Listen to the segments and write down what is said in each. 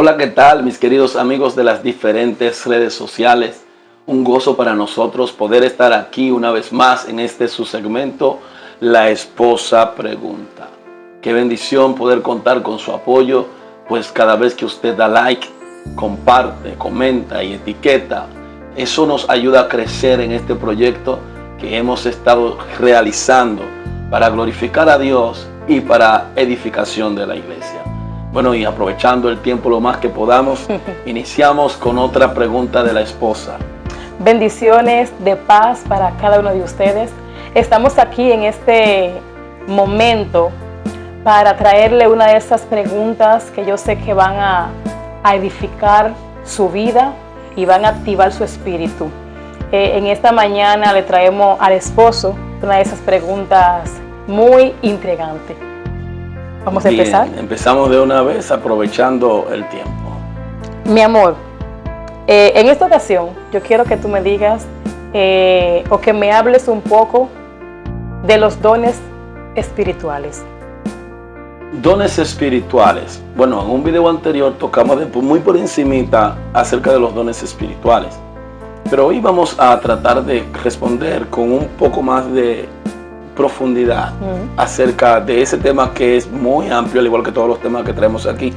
Hola, ¿qué tal, mis queridos amigos de las diferentes redes sociales? Un gozo para nosotros poder estar aquí una vez más en este su segmento, La Esposa Pregunta. Qué bendición poder contar con su apoyo, pues cada vez que usted da like, comparte, comenta y etiqueta, eso nos ayuda a crecer en este proyecto que hemos estado realizando para glorificar a Dios y para edificación de la iglesia. Bueno, y aprovechando el tiempo lo más que podamos, iniciamos con otra pregunta de la esposa. Bendiciones de paz para cada uno de ustedes. Estamos aquí en este momento para traerle una de esas preguntas que yo sé que van a edificar su vida y van a activar su espíritu. En esta mañana le traemos al esposo una de esas preguntas muy intrigantes. Vamos a empezar. Empezamos de una vez aprovechando el tiempo. Mi amor, en esta ocasión yo quiero que tú me digas o que me hables un poco de los dones espirituales. Dones espirituales. Bueno, en un video anterior tocamos muy por encimita acerca de los dones espirituales. Pero hoy vamos a tratar de responder con un poco más de profundidad acerca de ese tema que es muy amplio, al igual que todos los temas que traemos aquí.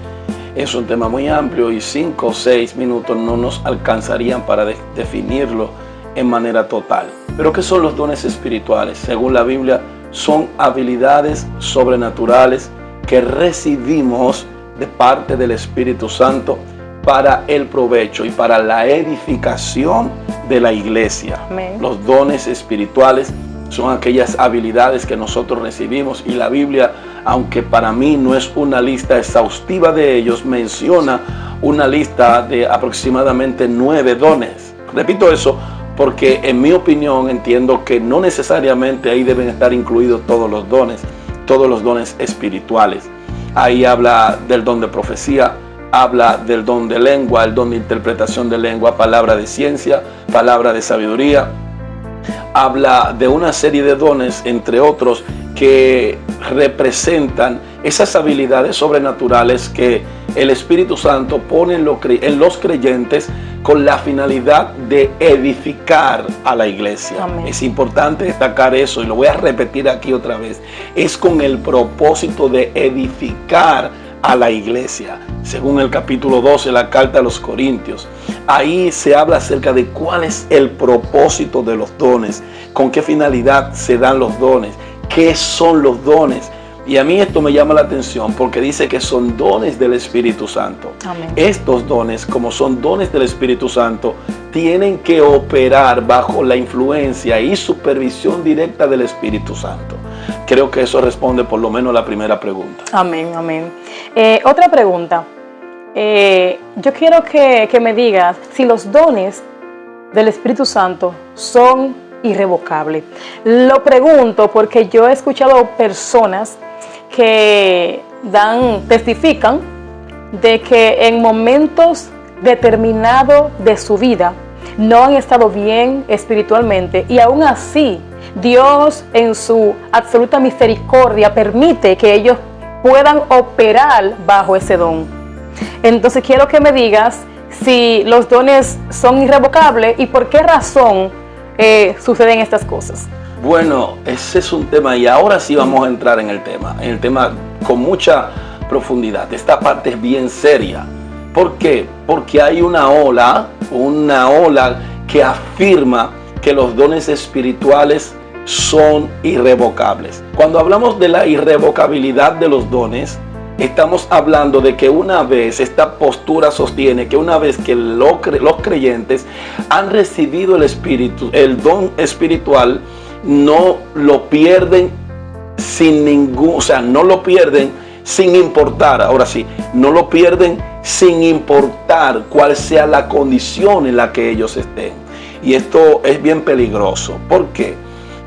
Es un tema muy amplio y 5 o 6 minutos no nos alcanzarían para definirlo en manera total. Pero ¿qué son los dones espirituales? Según la Biblia, son habilidades sobrenaturales que recibimos de parte del Espíritu Santo para el provecho y para la edificación de la iglesia. Amén. Los dones espirituales son aquellas habilidades que nosotros recibimos, y la Biblia, aunque para mí no es una lista exhaustiva de ellos, menciona una lista de aproximadamente 9 dones. Repito eso porque en mi opinión entiendo que no necesariamente ahí deben estar incluidos todos los dones espirituales. Ahí habla del don de profecía, habla del don de lengua, el don de interpretación de lengua, palabra de ciencia, palabra de sabiduría. Habla de una serie de dones, entre otros, que representan esas habilidades sobrenaturales que el Espíritu Santo pone en los creyentes con la finalidad de edificar a la iglesia. Amén. Es importante destacar eso y lo voy a repetir aquí otra vez. Es con el propósito de edificar a la iglesia. Según el capítulo 12 de la carta a los Corintios, ahí se habla acerca de cuál es el propósito de los dones, con qué finalidad se dan los dones, qué son los dones. Y a mí esto me llama la atención porque dice que son dones del Espíritu Santo. Amén. Estos dones, como son dones del Espíritu Santo, tienen que operar bajo la influencia y supervisión directa del Espíritu Santo. Creo que eso responde por lo menos a la primera pregunta. Amén, amén. Otra pregunta. Yo quiero que me digas si los dones del Espíritu Santo son irrevocables. Lo pregunto porque yo he escuchado personas que testifican de que en momentos determinados de su vida no han estado bien espiritualmente, y aún así Dios en su absoluta misericordia permite que ellos puedan operar bajo ese don. Entonces quiero que me digas si los dones son irrevocables y por qué razón suceden estas cosas. Bueno, ese es un tema, y ahora sí vamos a entrar en el tema con mucha profundidad. Esta parte es bien seria. ¿Por qué? Porque hay una ola que afirma que los dones espirituales son irrevocables. Cuando hablamos de la irrevocabilidad de los dones, estamos hablando de que una vez esta postura sostiene que una vez que los creyentes han recibido el don espiritual, no lo pierden no lo pierden sin importar. Ahora sí, no lo pierden sin importar cuál sea la condición en la que ellos estén. Y esto es bien peligroso. ¿Por qué?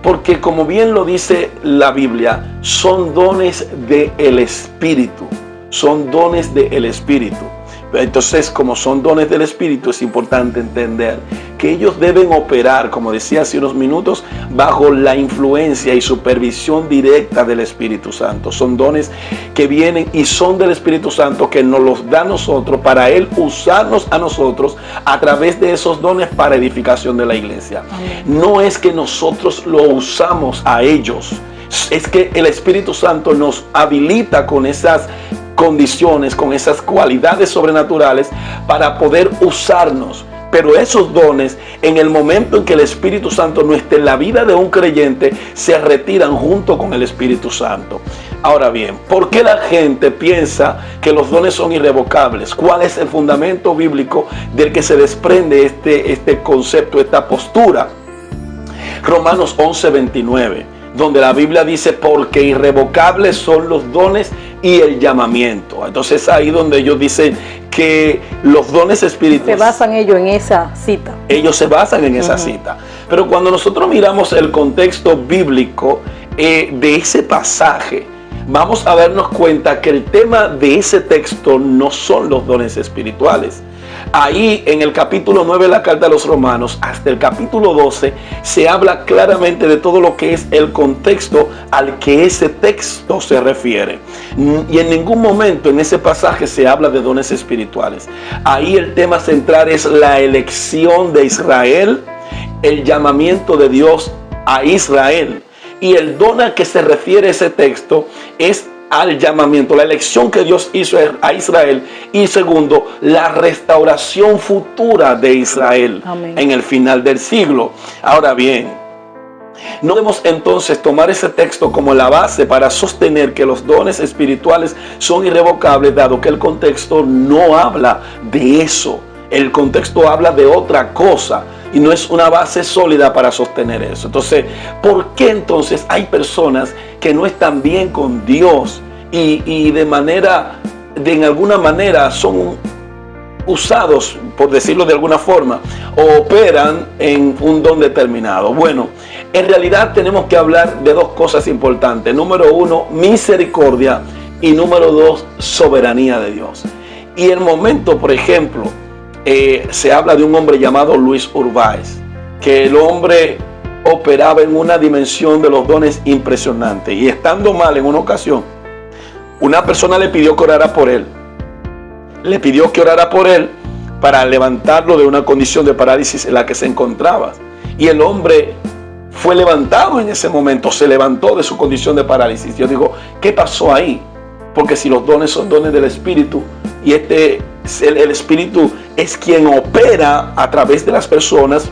Porque como bien lo dice la Biblia, son dones del Espíritu. Son dones del Espíritu. Entonces, como son dones del Espíritu, es importante entender que ellos deben operar, como decía hace unos minutos, bajo la influencia y supervisión directa del Espíritu Santo. Son dones que vienen y son del Espíritu Santo, que nos los da a nosotros para Él usarnos a nosotros a través de esos dones para edificación de la iglesia. Amén. No es que nosotros lo usamos a ellos, es que el Espíritu Santo nos habilita con esas condiciones, con esas cualidades sobrenaturales para poder usarnos. Pero esos dones, en el momento en que el Espíritu Santo no esté en la vida de un creyente, se retiran junto con el Espíritu Santo. Ahora bien, ¿por qué la gente piensa que los dones son irrevocables? ¿Cuál es el fundamento bíblico del que se desprende este concepto, esta postura? Romanos 11:29, donde la Biblia dice, porque irrevocables son los dones y el llamamiento. Entonces ahí donde ellos dicen que los dones espirituales... Se basan ellos en esa cita. Ellos se basan en esa cita. Pero cuando nosotros miramos el contexto bíblico de ese pasaje, vamos a darnos cuenta que el tema de ese texto no son los dones espirituales. Ahí en el capítulo 9 de la carta a los Romanos hasta el capítulo 12 se habla claramente de todo lo que es el contexto al que ese texto se refiere. Y en ningún momento en ese pasaje se habla de dones espirituales. Ahí el tema central es la elección de Israel, el llamamiento de Dios a Israel. Y el don al que se refiere ese texto es al llamamiento, la elección que Dios hizo a Israel, y segundo, la restauración futura de Israel. Amén. En el final del siglo. Ahora bien, no debemos entonces tomar ese texto como la base para sostener que los dones espirituales son irrevocables, dado que el contexto no habla de eso. El contexto habla de otra cosa y no es una base sólida para sostener eso. Entonces, ¿por qué entonces hay personas que no están bien con Dios y en alguna manera son usados, por decirlo de alguna forma, o operan en un don determinado? Bueno, en realidad tenemos que hablar de dos cosas importantes. Número uno, misericordia, y número dos, soberanía de Dios. Y el momento, por ejemplo, se habla de un hombre llamado Luis Urbáez, que el hombre operaba en una dimensión de los dones impresionante, y estando mal en una ocasión, una persona le pidió que orara por él. Le pidió que orara por él para levantarlo de una condición de parálisis en la que se encontraba. Y el hombre fue levantado en ese momento, se levantó de su condición de parálisis. Yo digo, ¿qué pasó ahí? Porque si los dones son dones del Espíritu, y el Espíritu es quien opera a través de las personas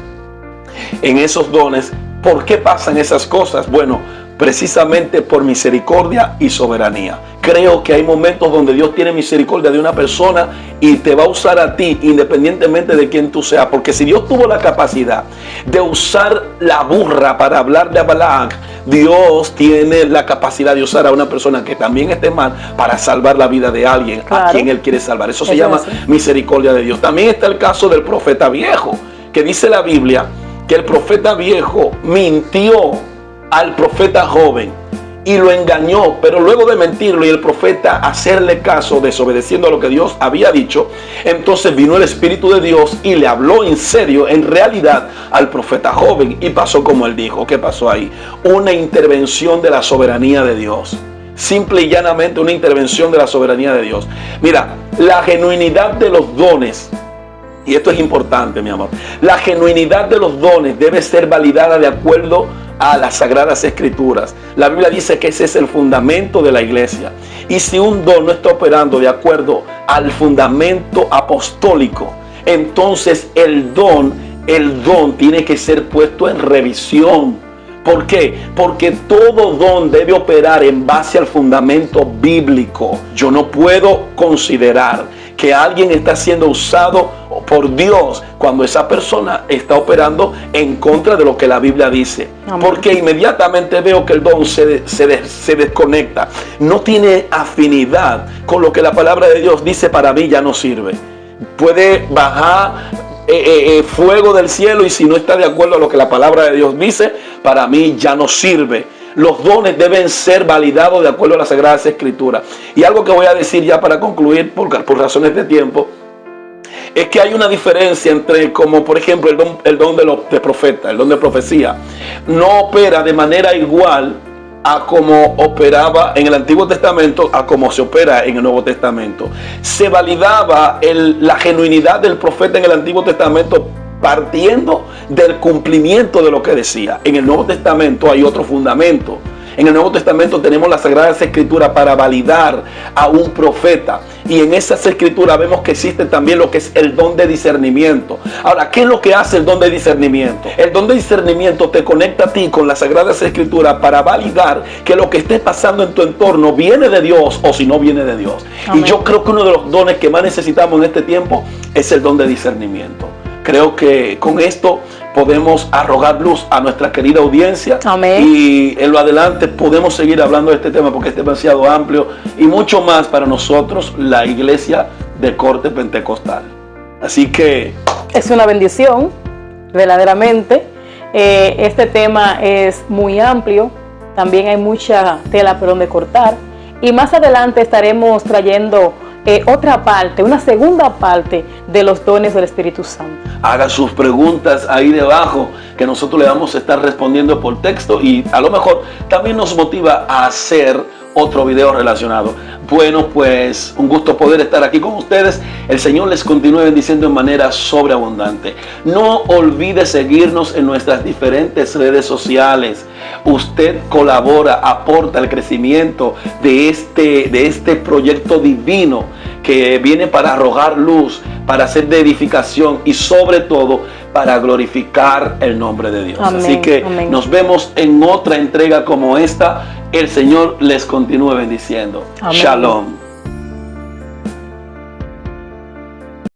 en esos dones, ¿por qué pasan esas cosas? Bueno, precisamente por misericordia y soberanía. Creo que hay momentos donde Dios tiene misericordia de una persona y te va a usar a ti independientemente de quién tú seas. Porque si Dios tuvo la capacidad de usar la burra para hablar de Balaam, Dios tiene la capacidad de usar a una persona que también esté mal para salvar la vida de alguien, claro, a quien Él quiere salvar. Eso se llama misericordia de Dios. También está el caso del profeta viejo, que dice la Biblia que el profeta viejo mintió al profeta joven y lo engañó, pero luego de mentirlo y el profeta hacerle caso, desobedeciendo a lo que Dios había dicho, entonces vino el Espíritu de Dios y le habló en serio, en realidad, al profeta joven, y pasó como él dijo. ¿Qué pasó ahí? Una intervención de la soberanía de Dios. Simple y llanamente una intervención de la soberanía de Dios. Mira, la genuinidad de los dones, y esto es importante, mi amor, la genuinidad de los dones debe ser validada de acuerdo a las Sagradas Escrituras. La Biblia dice que ese es el fundamento de la iglesia. Y si un don no está operando de acuerdo al fundamento apostólico, entonces el don tiene que ser puesto en revisión. ¿Por qué? Porque todo don debe operar en base al fundamento bíblico. Yo no puedo considerar que alguien está siendo usado por Dios cuando esa persona está operando en contra de lo que la Biblia dice. Amén. Porque inmediatamente veo que el don se desconecta. No tiene afinidad con lo que la palabra de Dios dice. Para mí ya no sirve. Puede bajar fuego del cielo, y si no está de acuerdo a lo que la palabra de Dios dice, para mí ya no sirve. Los dones deben ser validados de acuerdo a las Sagradas Escrituras. Y algo que voy a decir ya para concluir, por razones de tiempo, es que hay una diferencia entre, como por ejemplo el don de profeta, el don de profecía, no opera de manera igual a como operaba en el Antiguo Testamento a como se opera en el Nuevo Testamento. Se validaba la genuinidad del profeta en el Antiguo Testamento partiendo del cumplimiento de lo que decía. En el Nuevo Testamento hay otro fundamento. En el Nuevo Testamento tenemos las Sagradas Escrituras para validar a un profeta. Y en esas escrituras vemos que existe también lo que es el don de discernimiento. Ahora, ¿qué es lo que hace el don de discernimiento? El don de discernimiento te conecta a ti con las Sagradas Escrituras para validar que lo que esté pasando en tu entorno viene de Dios o si no viene de Dios. Amén. Y yo creo que uno de los dones que más necesitamos en este tiempo es el don de discernimiento. Creo que con esto podemos arrojar luz a nuestra querida audiencia. Amén. Y en lo adelante podemos seguir hablando de este tema porque es demasiado amplio y mucho más para nosotros, la iglesia de corte pentecostal. Así que es una bendición, verdaderamente. Este tema es muy amplio, también hay mucha tela por donde cortar y más adelante estaremos trayendo otra parte, una segunda parte de los dones del Espíritu Santo. Haga sus preguntas ahí debajo, que nosotros le vamos a estar respondiendo por texto y a lo mejor también nos motiva a hacer otro video relacionado. Bueno, pues un gusto poder estar aquí con ustedes. El Señor les continúe bendiciendo de manera sobreabundante. No olvide seguirnos en nuestras diferentes redes sociales. Usted colabora, aporta al crecimiento de este proyecto divino que viene para arrojar luz, para hacer de edificación y sobre todo para glorificar el nombre de Dios. Amén, así que amén. Nos vemos en otra entrega como esta. El Señor les continúe bendiciendo. Amén. Shalom.